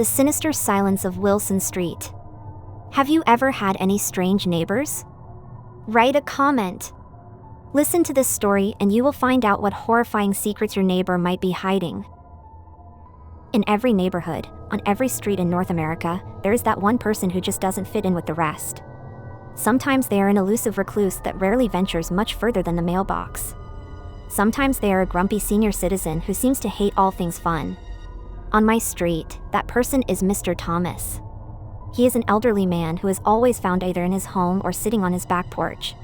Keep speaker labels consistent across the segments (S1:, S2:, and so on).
S1: The sinister silence of Wilson Street. Have you ever had any strange neighbors? Write a comment. Listen to this story and you will find out what horrifying secrets your neighbor might be hiding. In every neighborhood, on every street in North America, there is that one person who just doesn't fit in with the rest. Sometimes they are an elusive recluse that rarely ventures much further than the mailbox. Sometimes they are a grumpy senior citizen who seems to hate all things fun. On my street, that person is Mr. Thomas. He is an elderly man who is always found either in his home or sitting on his back porch.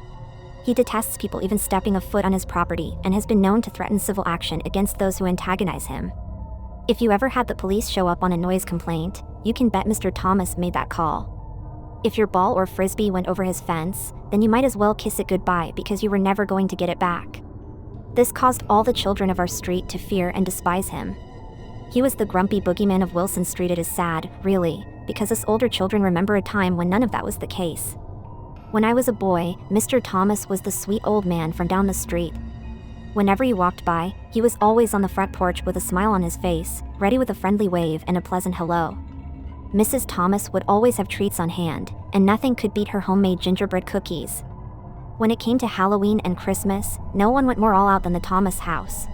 S1: He detests people even stepping a foot on his property and has been known to threaten civil action against those who antagonize him. If you ever had the police show up on a noise complaint, you can bet Mr. Thomas made that call. If your ball or frisbee went over his fence, then you might as well kiss it goodbye because you were never going to get it back. This caused all the children of our street to fear and despise him. He was the grumpy boogeyman of Wilson Street. It is sad, really, because us older children remember a time when none of that was the case. When I was a boy, Mr. Thomas was the sweet old man from down the street. Whenever you walked by, he was always on the front porch with a smile on his face, ready with a friendly wave and a pleasant hello. Mrs. Thomas would always have treats on hand, and nothing could beat her homemade gingerbread cookies. When it came to Halloween and Christmas, no one went more all out than the Thomas house.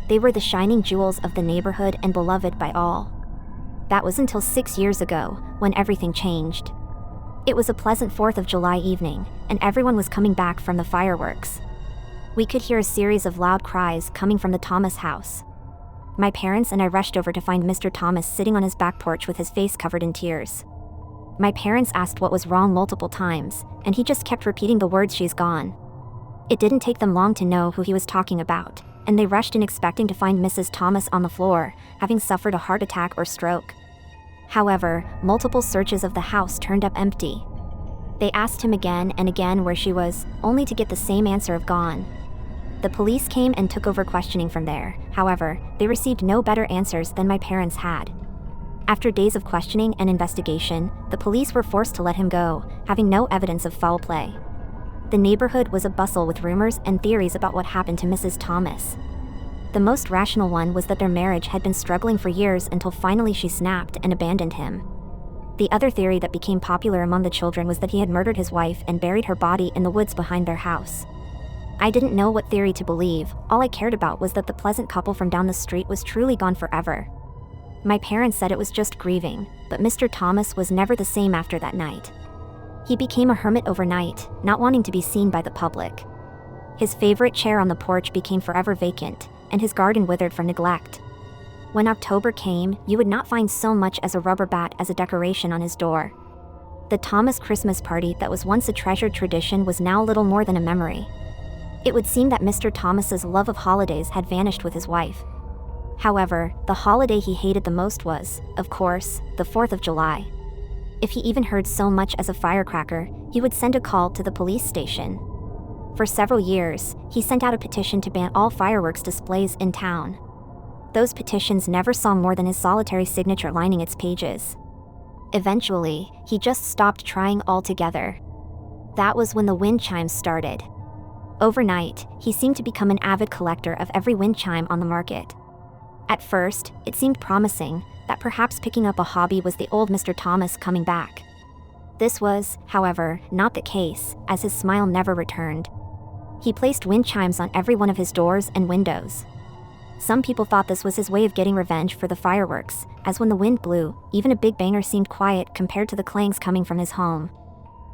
S1: They were the shining jewels of the neighborhood and beloved by all. That was until 6 years ago, when everything changed. It was a pleasant 4th of July evening, and everyone was coming back from the fireworks. We could hear a series of loud cries coming from the Thomas house. My parents and I rushed over to find Mr. Thomas sitting on his back porch with his face covered in tears. My parents asked what was wrong multiple times, and he just kept repeating the words, "She's gone." It didn't take them long to know who he was talking about, and they rushed in expecting to find Mrs. Thomas on the floor, having suffered a heart attack or stroke. However, multiple searches of the house turned up empty. They asked him again and again where she was, only to get the same answer of gone. The police came and took over questioning from there. However, they received no better answers than my parents had. After days of questioning and investigation, the police were forced to let him go, having no evidence of foul play. The neighborhood was abustle with rumors and theories about what happened to Mrs. Thomas. The most rational one was that their marriage had been struggling for years until finally she snapped and abandoned him. The other theory that became popular among the children was that he had murdered his wife and buried her body in the woods behind their house. I didn't know what theory to believe. All I cared about was that the pleasant couple from down the street was truly gone forever. My parents said it was just grieving, but Mr. Thomas was never the same after that night. He became a hermit overnight, not wanting to be seen by the public. His favorite chair on the porch became forever vacant, and his garden withered from neglect. When October came, you would not find so much as a rubber bat as a decoration on his door. The Thomas Christmas party that was once a treasured tradition was now little more than a memory. It would seem that Mr. Thomas's love of holidays had vanished with his wife. However, the holiday he hated the most was, of course, the 4th of July. If he even heard so much as a firecracker, he would send a call to the police station. For several years, he sent out a petition to ban all fireworks displays in town. Those petitions never saw more than his solitary signature lining its pages. Eventually, he just stopped trying altogether. That was when the wind chimes started. Overnight, he seemed to become an avid collector of every wind chime on the market. At first, it seemed promising that perhaps picking up a hobby was the old Mr. Thomas coming back. This was, however, not the case, as his smile never returned. He placed wind chimes on every one of his doors and windows. Some people thought this was his way of getting revenge for the fireworks, as when the wind blew, even a big banger seemed quiet compared to the clangs coming from his home.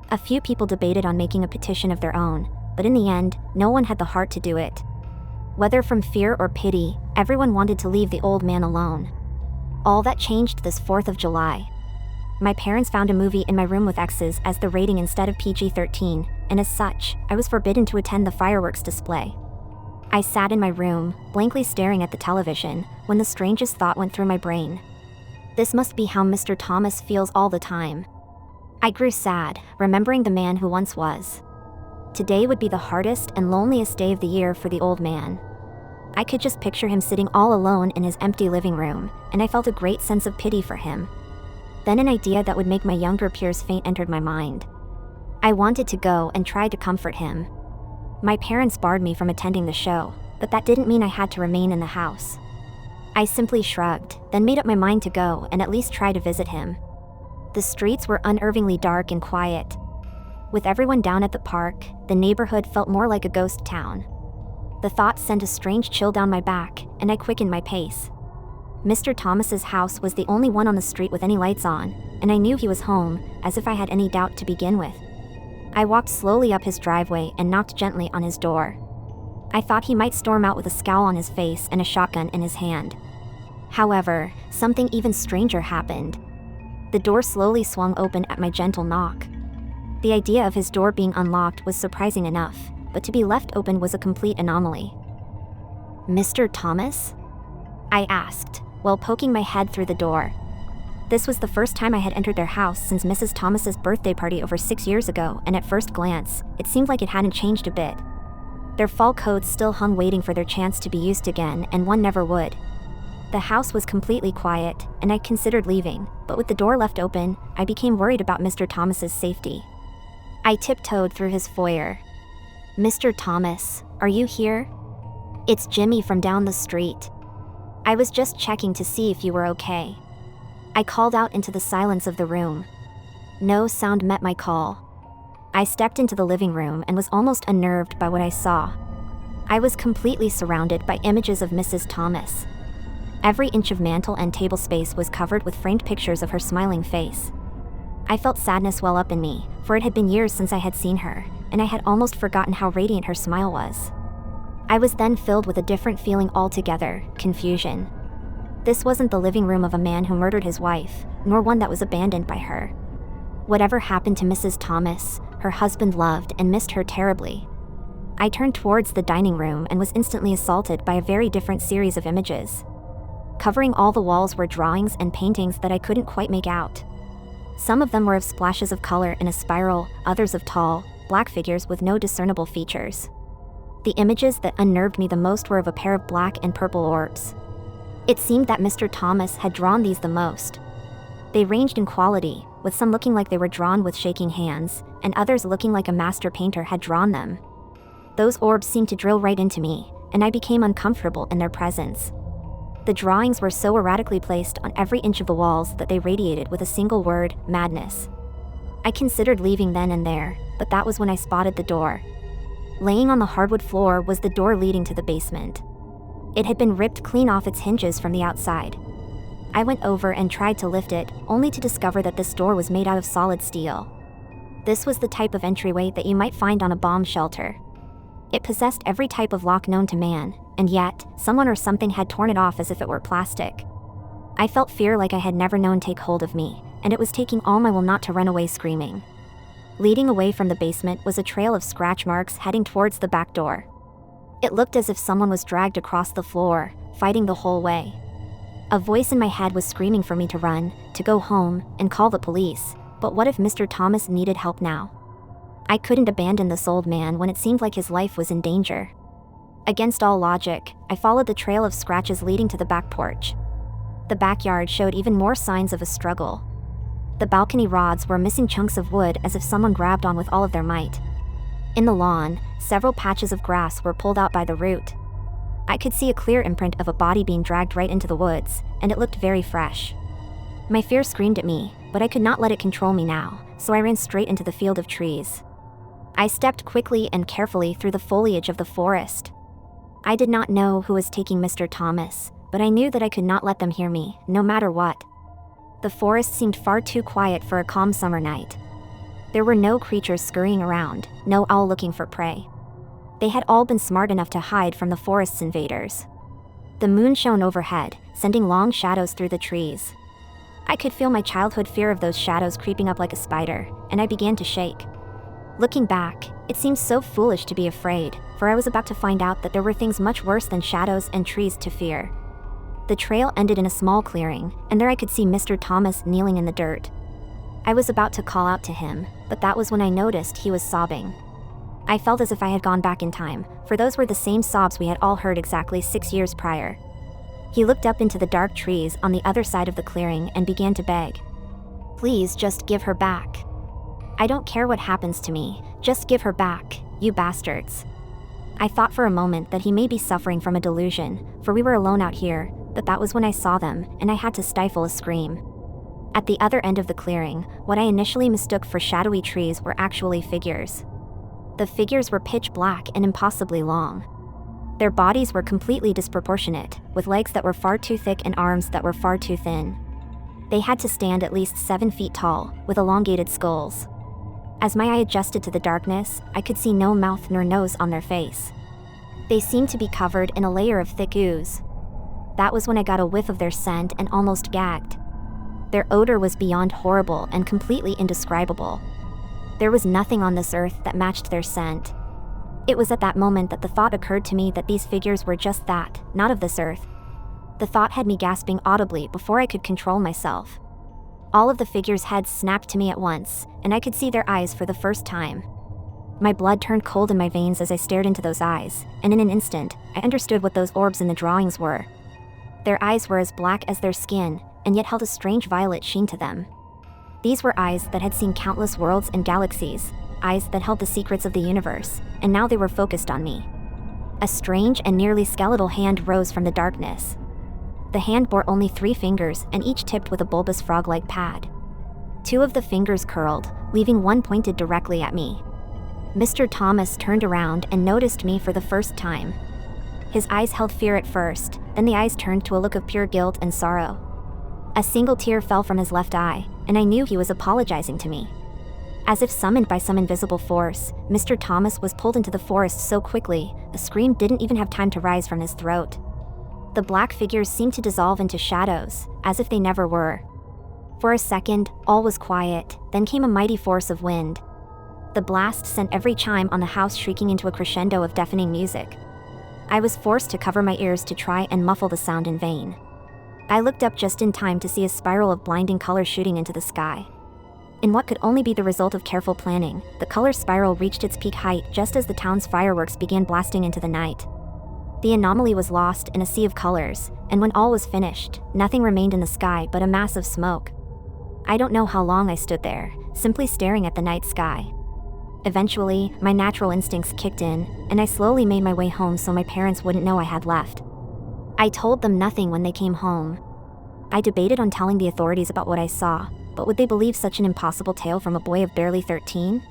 S1: A few people debated on making a petition of their own, but in the end, no one had the heart to do it. Whether from fear or pity, everyone wanted to leave the old man alone. All that changed this 4th of July. My parents found a movie in my room with X's as the rating instead of PG-13, and as such, I was forbidden to attend the fireworks display. I sat in my room, blankly staring at the television, when the strangest thought went through my brain. This must be how Mr. Thomas feels all the time. I grew sad, remembering the man who once was. Today would be the hardest and loneliest day of the year for the old man. I could just picture him sitting all alone in his empty living room, and I felt a great sense of pity for him. Then an idea that would make my younger peers faint entered my mind. I wanted to go and try to comfort him. My parents barred me from attending the show, but that didn't mean I had to remain in the house. I simply shrugged, then made up my mind to go and at least try to visit him. The streets were unnervingly dark and quiet. With everyone down at the park, the neighborhood felt more like a ghost town. The thought sent a strange chill down my back, and I quickened my pace. Mr. Thomas's house was the only one on the street with any lights on, and I knew he was home, as if I had any doubt to begin with. I walked slowly up his driveway and knocked gently on his door. I thought he might storm out with a scowl on his face and a shotgun in his hand. However, something even stranger happened. The door slowly swung open at my gentle knock. The idea of his door being unlocked was surprising enough, but to be left open was a complete anomaly. "Mr. Thomas?" I asked, while poking my head through the door. This was the first time I had entered their house since Mrs. Thomas's birthday party over 6 years ago, and at first glance, it seemed like it hadn't changed a bit. Their fall coats still hung waiting for their chance to be used again, and one never would. The house was completely quiet, and I considered leaving, but with the door left open, I became worried about Mr. Thomas's safety. I tiptoed through his foyer. "Mr. Thomas, are you here? It's Jimmy from down the street. I was just checking to see if you were okay." I called out into the silence of the room. No sound met my call. I stepped into the living room and was almost unnerved by what I saw. I was completely surrounded by images of Mrs. Thomas. Every inch of mantel and table space was covered with framed pictures of her smiling face. I felt sadness well up in me, for it had been years since I had seen her, and I had almost forgotten how radiant her smile was. I was then filled with a different feeling altogether: confusion. This wasn't the living room of a man who murdered his wife, nor one that was abandoned by her. Whatever happened to Mrs. Thomas, her husband loved and missed her terribly. I turned towards the dining room and was instantly assaulted by a very different series of images. Covering all the walls were drawings and paintings that I couldn't quite make out. Some of them were of splashes of color in a spiral, others of tall, black figures with no discernible features. The images that unnerved me the most were of a pair of black and purple orbs. It seemed that Mr. Thomas had drawn these the most. They ranged in quality, with some looking like they were drawn with shaking hands, and others looking like a master painter had drawn them. Those orbs seemed to drill right into me, and I became uncomfortable in their presence. The drawings were so erratically placed on every inch of the walls that they radiated with a single word: madness. I considered leaving then and there, but that was when I spotted the door. Laying on the hardwood floor was the door leading to the basement. It had been ripped clean off its hinges from the outside. I went over and tried to lift it, only to discover that this door was made out of solid steel. This was the type of entryway that you might find on a bomb shelter. It possessed every type of lock known to man, and yet, someone or something had torn it off as if it were plastic. I felt fear like I had never known take hold of me, and it was taking all my will not to run away screaming. Leading away from the basement was a trail of scratch marks heading towards the back door. It looked as if someone was dragged across the floor, fighting the whole way. A voice in my head was screaming for me to run, to go home, and call the police, but what if Mr. Thomas needed help now? I couldn't abandon this old man when it seemed like his life was in danger. Against all logic, I followed the trail of scratches leading to the back porch. The backyard showed even more signs of a struggle. The balcony rods were missing chunks of wood as if someone grabbed on with all of their might. In the lawn, several patches of grass were pulled out by the root. I could see a clear imprint of a body being dragged right into the woods, and it looked very fresh. My fear screamed at me, but I could not let it control me now, so I ran straight into the field of trees. I stepped quickly and carefully through the foliage of the forest. I did not know who was taking Mr. Thomas, but I knew that I could not let them hear me, no matter what. The forest seemed far too quiet for a calm summer night. There were no creatures scurrying around, no owl looking for prey. They had all been smart enough to hide from the forest's invaders. The moon shone overhead, sending long shadows through the trees. I could feel my childhood fear of those shadows creeping up like a spider, and I began to shake. Looking back, it seemed so foolish to be afraid, for I was about to find out that there were things much worse than shadows and trees to fear. The trail ended in a small clearing, and there I could see Mr. Thomas kneeling in the dirt. I was about to call out to him, but that was when I noticed he was sobbing. I felt as if I had gone back in time, for those were the same sobs we had all heard exactly 6 years prior. He looked up into the dark trees on the other side of the clearing and began to beg. "Please just give her back. I don't care what happens to me, just give her back, you bastards." I thought for a moment that he may be suffering from a delusion, for we were alone out here, but that was when I saw them, and I had to stifle a scream. At the other end of the clearing, what I initially mistook for shadowy trees were actually figures. The figures were pitch black and impossibly long. Their bodies were completely disproportionate, with legs that were far too thick and arms that were far too thin. They had to stand at least 7 feet tall, with elongated skulls. As my eye adjusted to the darkness, I could see no mouth nor nose on their face. They seemed to be covered in a layer of thick ooze. That was when I got a whiff of their scent and almost gagged. Their odor was beyond horrible and completely indescribable. There was nothing on this earth that matched their scent. It was at that moment that the thought occurred to me that these figures were just that, not of this earth. The thought had me gasping audibly before I could control myself. All of the figures' heads snapped to me at once, and I could see their eyes for the first time. My blood turned cold in my veins as I stared into those eyes, and in an instant, I understood what those orbs in the drawings were. Their eyes were as black as their skin, and yet held a strange violet sheen to them. These were eyes that had seen countless worlds and galaxies, eyes that held the secrets of the universe, and now they were focused on me. A strange and nearly skeletal hand rose from the darkness. The hand bore only 3 fingers, and each tipped with a bulbous frog-like pad. 2 of the fingers curled, leaving one pointed directly at me. Mr. Thomas turned around and noticed me for the first time. His eyes held fear at first, then the eyes turned to a look of pure guilt and sorrow. A single tear fell from his left eye, and I knew he was apologizing to me. As if summoned by some invisible force, Mr. Thomas was pulled into the forest so quickly, a scream didn't even have time to rise from his throat. The black figures seemed to dissolve into shadows, as if they never were. For a second, all was quiet, then came a mighty force of wind. The blast sent every chime on the house shrieking into a crescendo of deafening music. I was forced to cover my ears to try and muffle the sound in vain. I looked up just in time to see a spiral of blinding color shooting into the sky. In what could only be the result of careful planning, the color spiral reached its peak height just as the town's fireworks began blasting into the night. The anomaly was lost in a sea of colors, and when all was finished, nothing remained in the sky but a mass of smoke. I don't know how long I stood there, simply staring at the night sky. Eventually, my natural instincts kicked in, and I slowly made my way home so my parents wouldn't know I had left. I told them nothing when they came home. I debated on telling the authorities about what I saw, but would they believe such an impossible tale from a boy of barely 13?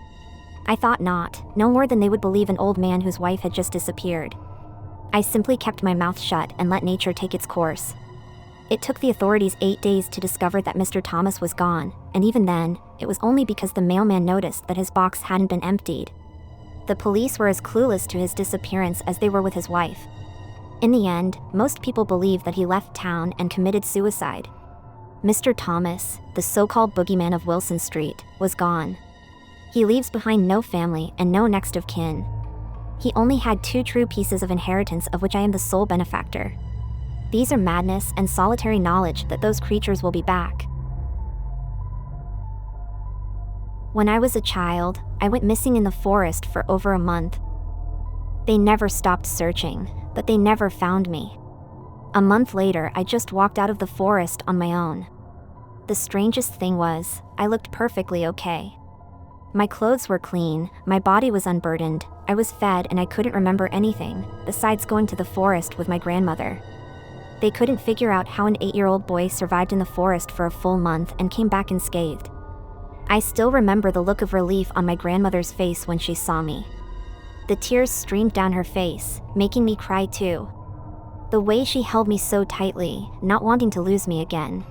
S1: I thought not, no more than they would believe an old man whose wife had just disappeared. I simply kept my mouth shut and let nature take its course. It took the authorities 8 days to discover that Mr. Thomas was gone, and even then, it was only because the mailman noticed that his box hadn't been emptied. The police were as clueless to his disappearance as they were with his wife. In the end, most people believe that he left town and committed suicide. Mr. Thomas, the so-called boogeyman of Wilson Street, was gone. He leaves behind no family and no next of kin. He only had 2 true pieces of inheritance of which I am the sole benefactor. These are madness and solitary knowledge that those creatures will be back. When I was a child, I went missing in the forest for over a month. They never stopped searching, but they never found me. A month later, I just walked out of the forest on my own. The strangest thing was, I looked perfectly okay. My clothes were clean, my body was unburdened, I was fed and I couldn't remember anything, besides going to the forest with my grandmother. They couldn't figure out how an 8-year-old boy survived in the forest for a full month and came back unscathed. I still remember the look of relief on my grandmother's face when she saw me. The tears streamed down her face, making me cry too. The way she held me so tightly, not wanting to lose me again.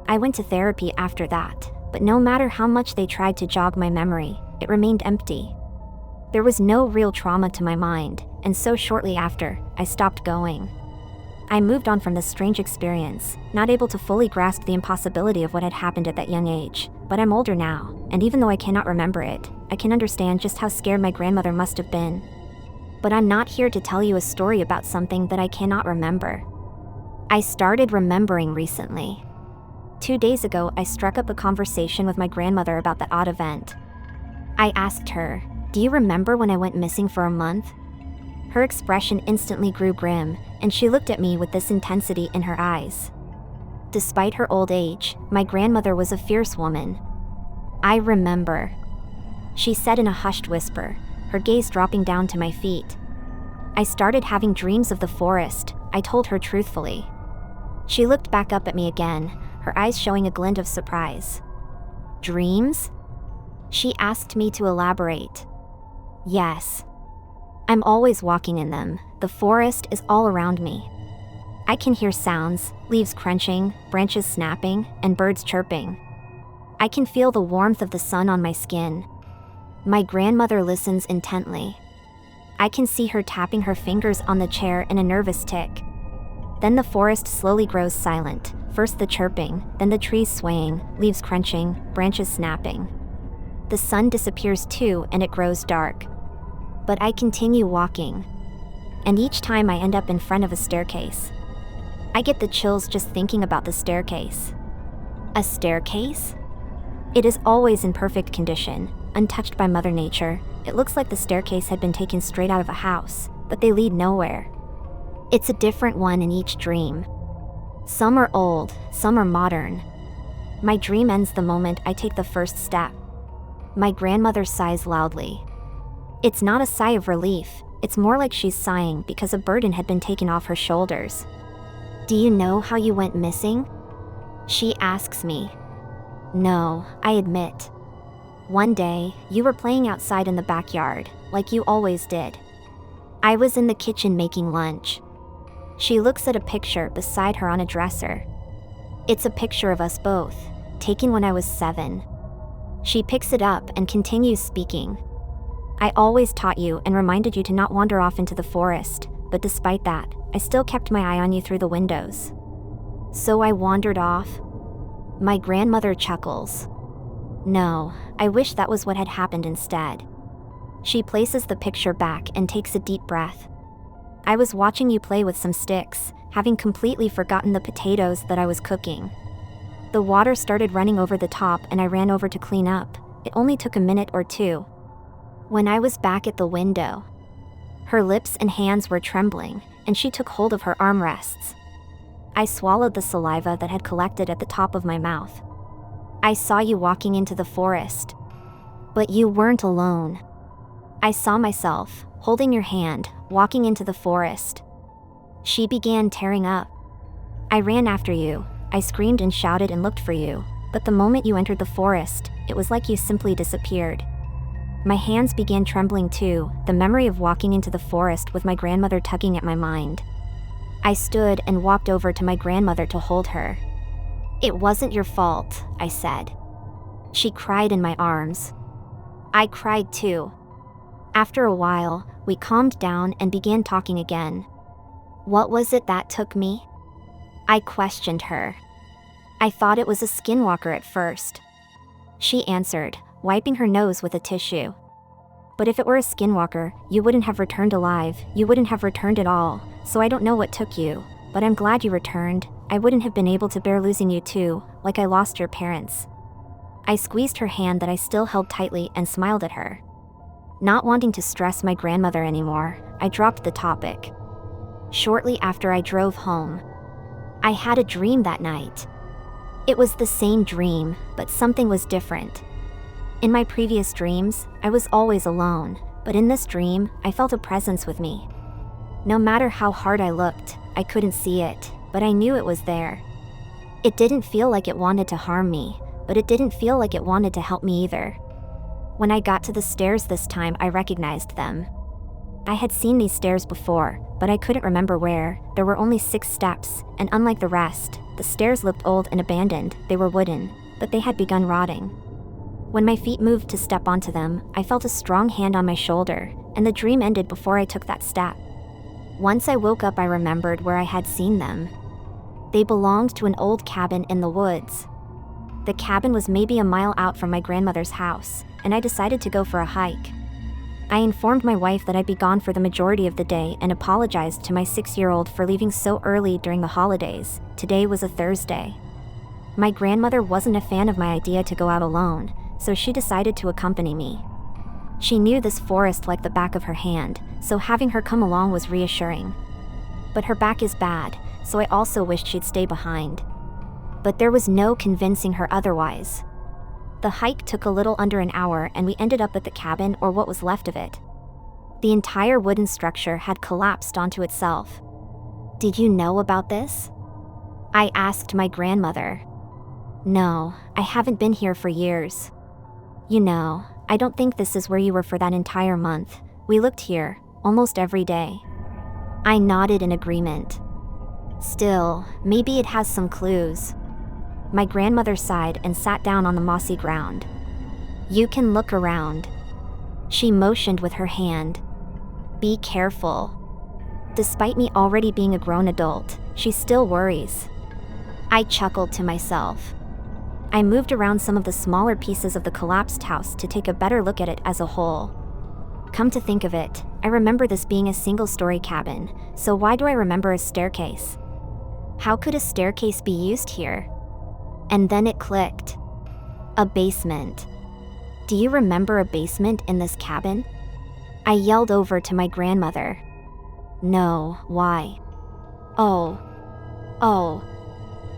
S1: I went to therapy after that, but no matter how much they tried to jog my memory, it remained empty. There was no real trauma to my mind, and so shortly after, I stopped going. I moved on from this strange experience, not able to fully grasp the impossibility of what had happened at that young age, but I'm older now, and even though I cannot remember it, I can understand just how scared my grandmother must have been. But I'm not here to tell you a story about something that I cannot remember. I started remembering recently. 2 days ago, I struck up a conversation with my grandmother about that odd event. I asked her, "Do you remember when I went missing for a month?" Her expression instantly grew grim, and she looked at me with this intensity in her eyes. Despite her old age, my grandmother was a fierce woman. "I remember," she said in a hushed whisper, her gaze dropping down to my feet. "I started having dreams of the forest," I told her truthfully. She looked back up at me again, her eyes showing a glint of surprise. Dreams? She asked me to elaborate. Yes. I'm always walking in them. The forest is all around me. I can hear sounds, leaves crunching, branches snapping, and birds chirping. I can feel the warmth of the sun on my skin. My grandmother listens intently. I can see her tapping her fingers on the chair in a nervous tick. Then the forest slowly grows silent, first the chirping, then the trees swaying, leaves crunching, branches snapping. The sun disappears too, and it grows dark. But I continue walking. And each time I end up in front of a staircase. I get the chills just thinking about the staircase. A staircase? It is always in perfect condition, untouched by Mother Nature. It looks like the staircase had been taken straight out of a house, but they lead nowhere. It's a different one in each dream. Some are old, some are modern. My dream ends the moment I take the first step. My grandmother sighs loudly. It's not a sigh of relief, it's more like she's sighing because a burden had been taken off her shoulders. Do you know how you went missing? She asks me. No, I admit. One day, you were playing outside in the backyard, like you always did. I was in the kitchen making lunch. She looks at a picture beside her on a dresser. It's a picture of us both, taken when I was 7. She picks it up and continues speaking. I always taught you and reminded you to not wander off into the forest, but despite that, I still kept my eye on you through the windows. So I wandered off? My grandmother chuckles. No, I wish that was what had happened instead. She places the picture back and takes a deep breath. I was watching you play with some sticks, having completely forgotten the potatoes that I was cooking. The water started running over the top and I ran over to clean up. It only took a minute or two. When I was back at the window, her lips and hands were trembling, and she took hold of her armrests. I swallowed the saliva that had collected at the top of my mouth. I saw you walking into the forest. But you weren't alone. I saw myself, holding your hand, walking into the forest. She began tearing up. I ran after you. I screamed and shouted and looked for you, but the moment you entered the forest, it was like you simply disappeared. My hands began trembling too, the memory of walking into the forest with my grandmother tugging at my mind. I stood and walked over to my grandmother to hold her. It wasn't your fault, I said. She cried in my arms. I cried too. After a while, we calmed down and began talking again. What was it that took me? I questioned her. I thought it was a skinwalker at first. She answered, wiping her nose with a tissue. But if it were a skinwalker, you wouldn't have returned alive, you wouldn't have returned at all, so I don't know what took you, but I'm glad you returned. I wouldn't have been able to bear losing you too, like I lost your parents. I squeezed her hand that I still held tightly and smiled at her. Not wanting to stress my grandmother anymore, I dropped the topic. Shortly after I drove home, I had a dream that night. It was the same dream, but something was different. In my previous dreams, I was always alone, but in this dream, I felt a presence with me. No matter how hard I looked, I couldn't see it, but I knew it was there. It didn't feel like it wanted to harm me, but it didn't feel like it wanted to help me either. When I got to the stairs this time, I recognized them. I had seen these stairs before, but I couldn't remember where. There were only 6 steps, and unlike the rest, the stairs looked old and abandoned. They were wooden, but they had begun rotting. When my feet moved to step onto them, I felt a strong hand on my shoulder, and the dream ended before I took that step. Once I woke up, I remembered where I had seen them. They belonged to an old cabin in the woods. The cabin was maybe a mile out from my grandmother's house, and I decided to go for a hike. I informed my wife that I'd be gone for the majority of the day and apologized to my 6-year-old for leaving so early during the holidays. Today was a Thursday. My grandmother wasn't a fan of my idea to go out alone, so she decided to accompany me. She knew this forest like the back of her hand, so having her come along was reassuring. But her back is bad, so I also wished she'd stay behind. But there was no convincing her otherwise. The hike took a little under an hour and we ended up at the cabin, or what was left of it. The entire wooden structure had collapsed onto itself. Did you know about this? I asked my grandmother. No, I haven't been here for years. You know, I don't think this is where you were for that entire month. We looked here, almost every day. I nodded in agreement. Still, maybe it has some clues. My grandmother sighed and sat down on the mossy ground. You can look around. She motioned with her hand. Be careful. Despite me already being a grown adult, she still worries. I chuckled to myself. I moved around some of the smaller pieces of the collapsed house to take a better look at it as a whole. Come to think of it, I remember this being a single-story cabin, so why do I remember a staircase? How could a staircase be used here? And then it clicked. A basement. Do you remember a basement in this cabin? I yelled over to my grandmother. No, why? Oh.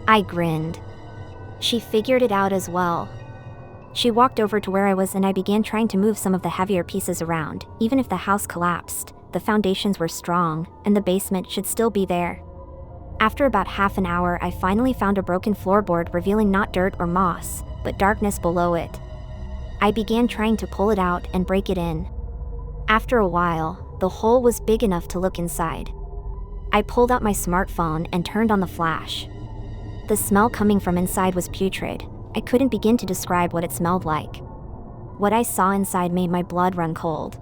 S1: I grinned. She figured it out as well. She walked over to where I was and I began trying to move some of the heavier pieces around. Even if the house collapsed, the foundations were strong, and the basement should still be there. After about half an hour, I finally found a broken floorboard revealing not dirt or moss, but darkness below it. I began trying to pull it out and break it in. After a while, the hole was big enough to look inside. I pulled out my smartphone and turned on the flash. The smell coming from inside was putrid. I couldn't begin to describe what it smelled like. What I saw inside made my blood run cold.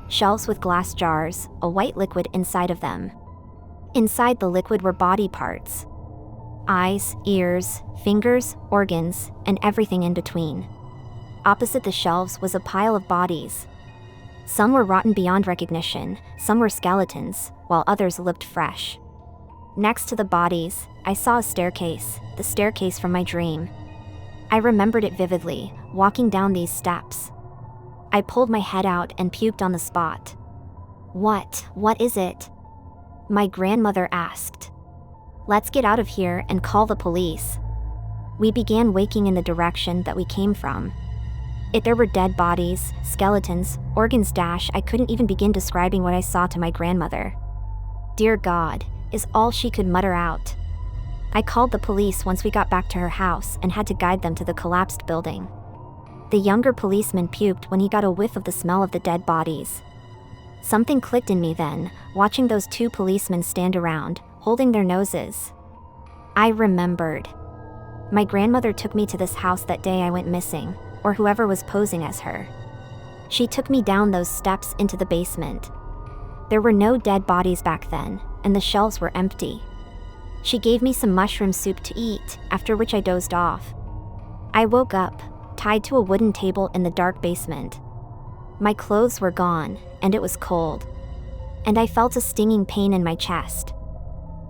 S1: Shelves with glass jars, a white liquid inside of them. Inside the liquid were body parts. Eyes, ears, fingers, organs, and everything in between. Opposite the shelves was a pile of bodies. Some were rotten beyond recognition, some were skeletons, while others looked fresh. Next to the bodies, I saw a staircase, the staircase from my dream. I remembered it vividly, walking down these steps. I pulled my head out and puked on the spot. What is it? My grandmother asked. Let's get out of here and call the police. We began waking in the direction that we came from. There were dead bodies, skeletons, organs. I couldn't even begin describing what I saw to my grandmother. Dear God, is all she could mutter out. I called the police once we got back to her house and had to guide them to the collapsed building. The younger policeman puked when he got a whiff of the smell of the dead bodies. Something clicked in me then, watching those two policemen stand around, holding their noses. I remembered. My grandmother took me to this house that day I went missing, or whoever was posing as her. She took me down those steps into the basement. There were no dead bodies back then, and the shelves were empty. She gave me some mushroom soup to eat, after which I dozed off. I woke up, tied to a wooden table in the dark basement. My clothes were gone, and it was cold. And I felt a stinging pain in my chest.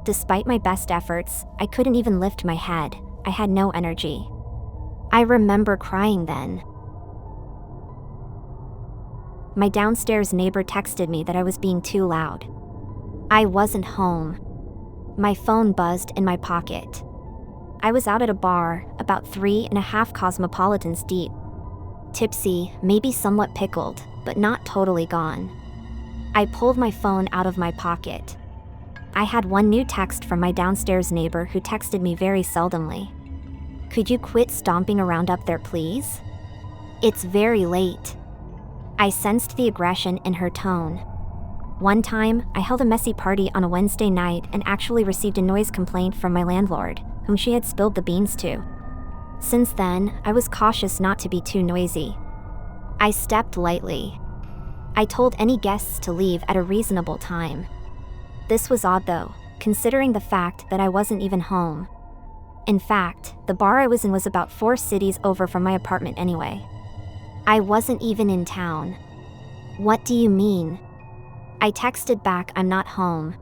S1: Despite my best efforts, I couldn't even lift my head. I had no energy. I remember crying then. My downstairs neighbor texted me that I was being too loud. I wasn't home. My phone buzzed in my pocket. I was out at a bar, about 3.5 cosmopolitans deep. Tipsy, maybe somewhat pickled, but not totally gone. I pulled my phone out of my pocket. I had one new text from my downstairs neighbor who texted me very seldomly. Could you quit stomping around up there, please? It's very late. I sensed the aggression in her tone. One time, I held a messy party on a Wednesday night and actually received a noise complaint from my landlord, whom she had spilled the beans to. Since then, I was cautious not to be too noisy. I stepped lightly. I told any guests to leave at a reasonable time. This was odd though, considering the fact that I wasn't even home. In fact, the bar I was in was about 4 cities over from my apartment anyway. I wasn't even in town. What do you mean? I texted back, I'm not home.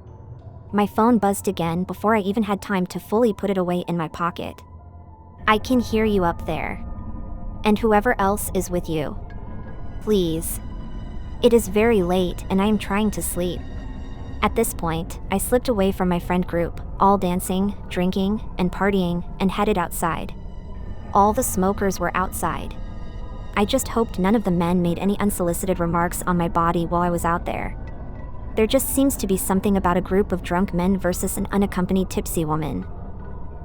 S1: My phone buzzed again before I even had time to fully put it away in my pocket. I can hear you up there. And whoever else is with you. Please. It is very late and I am trying to sleep. At this point, I slipped away from my friend group, all dancing, drinking, and partying, and headed outside. All the smokers were outside. I just hoped none of the men made any unsolicited remarks on my body while I was out there. There just seems to be something about a group of drunk men versus an unaccompanied tipsy woman.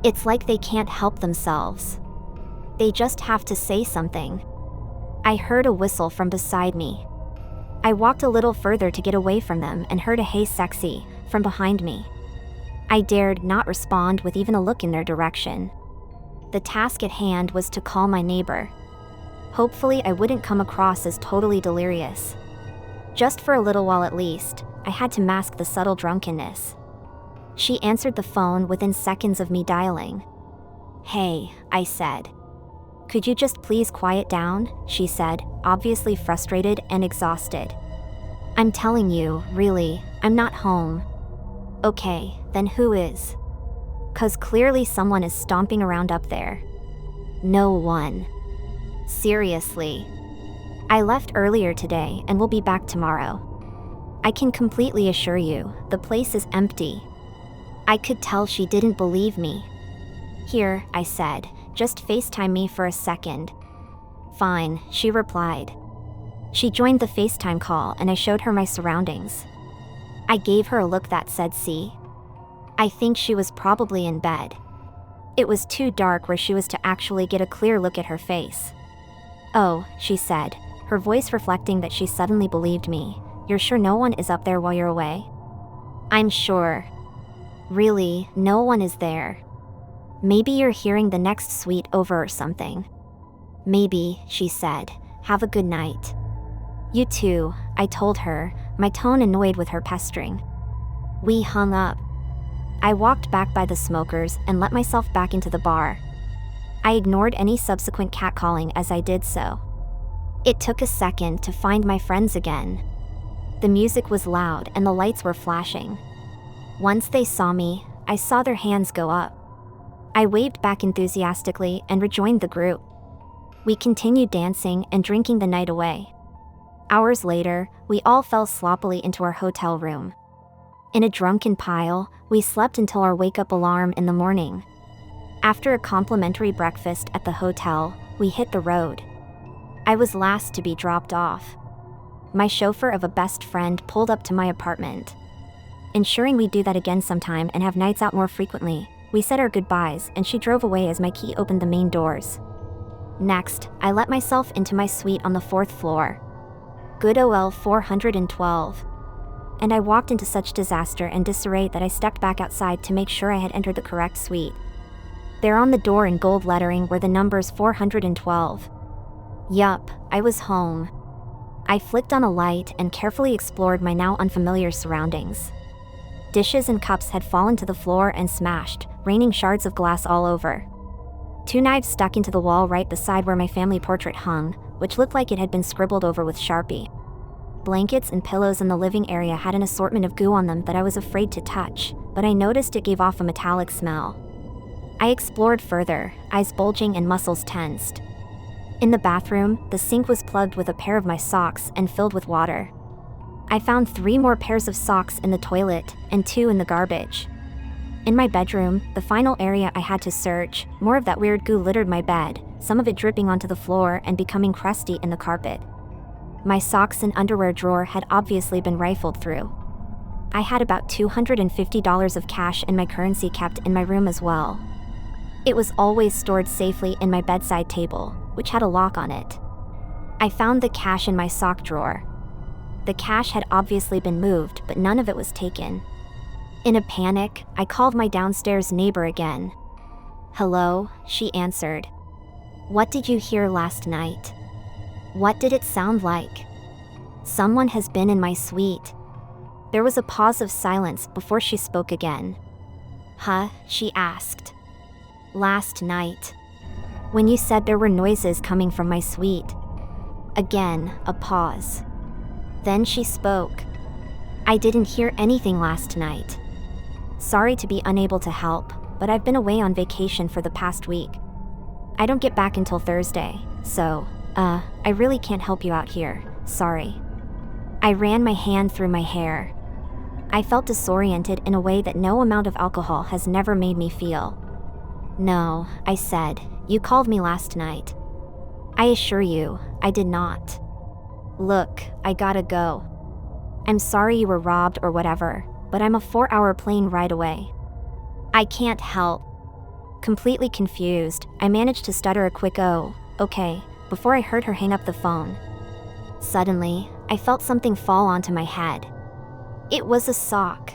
S1: It's like they can't help themselves. They just have to say something. I heard a whistle from beside me. I walked a little further to get away from them and heard a "Hey sexy" from behind me. I dared not respond with even a look in their direction. The task at hand was to call my neighbor. Hopefully I wouldn't come across as totally delirious. Just for a little while at least, I had to mask the subtle drunkenness. She answered the phone within seconds of me dialing. "Hey," I said. "Could you just please quiet down?" she said, obviously frustrated and exhausted. "I'm telling you, really, I'm not home." "Okay, then who is?" "'Cause clearly someone is stomping around up there." "No one." "Seriously." "I left earlier today and will be back tomorrow. I can completely assure you, the place is empty." I could tell she didn't believe me. "Here," I said, "just FaceTime me for a second." "Fine," she replied. She joined the FaceTime call and I showed her my surroundings. I gave her a look that said, "See?" I think she was probably in bed. It was too dark where she was to actually get a clear look at her face. "Oh," she said, her voice reflecting that she suddenly believed me. "You're sure no one is up there while you're away?" "I'm sure." "Really, no one is there? Maybe you're hearing the next suite over or something." "Maybe," she said. "Have a good night." "You too," I told her, my tone annoyed with her pestering. We hung up. I walked back by the smokers and let myself back into the bar. I ignored any subsequent catcalling as I did so. It took a second to find my friends again. The music was loud and the lights were flashing. Once they saw me, I saw their hands go up. I waved back enthusiastically and rejoined the group. We continued dancing and drinking the night away. Hours later, we all fell sloppily into our hotel room. In a drunken pile, we slept until our wake-up alarm in the morning. After a complimentary breakfast at the hotel, we hit the road. I was last to be dropped off. My chauffeur of a best friend pulled up to my apartment. Ensuring we'd do that again sometime and have nights out more frequently, we said our goodbyes and she drove away as my key opened the main doors. Next, I let myself into my suite on the 4th floor. Good OL 412. And I walked into such disaster and disarray that I stepped back outside to make sure I had entered the correct suite. There on the door in gold lettering were the numbers 412. Yup, I was home. I flicked on a light and carefully explored my now unfamiliar surroundings. Dishes and cups had fallen to the floor and smashed, raining shards of glass all over. 2 knives stuck into the wall right beside where my family portrait hung, which looked like it had been scribbled over with Sharpie. Blankets and pillows in the living area had an assortment of goo on them that I was afraid to touch, but I noticed it gave off a metallic smell. I explored further, eyes bulging and muscles tensed. In the bathroom, the sink was plugged with a pair of my socks and filled with water. I found 3 more pairs of socks in the toilet and 2 in the garbage. In my bedroom, the final area I had to search, more of that weird goo littered my bed, some of it dripping onto the floor and becoming crusty in the carpet. My socks and underwear drawer had obviously been rifled through. I had about $250 of cash and my currency kept in my room as well. It was always stored safely in my bedside table, which had a lock on it. I found the cash in my sock drawer. The cash had obviously been moved, but none of it was taken. In a panic, I called my downstairs neighbor again. "Hello," she answered. "What did you hear last night? What did it sound like?" "Someone has been in my suite." There was a pause of silence before she spoke again. "Huh?" she asked. "Last night. When you said there were noises coming from my suite." Again, a pause. Then she spoke. "I didn't hear anything last night. Sorry to be unable to help, but I've been away on vacation for the past week. I don't get back until Thursday, so, I really can't help you out here, sorry." I ran my hand through my hair. I felt disoriented in a way that no amount of alcohol has never made me feel. "No," I said, "you called me last night." "I assure you, I did not." "Look, I gotta go. I'm sorry you were robbed or whatever, but I'm a 4-hour plane ride away. I can't help." Completely confused, I managed to stutter a quick "oh, okay," before I heard her hang up the phone. Suddenly, I felt something fall onto my head. It was a sock.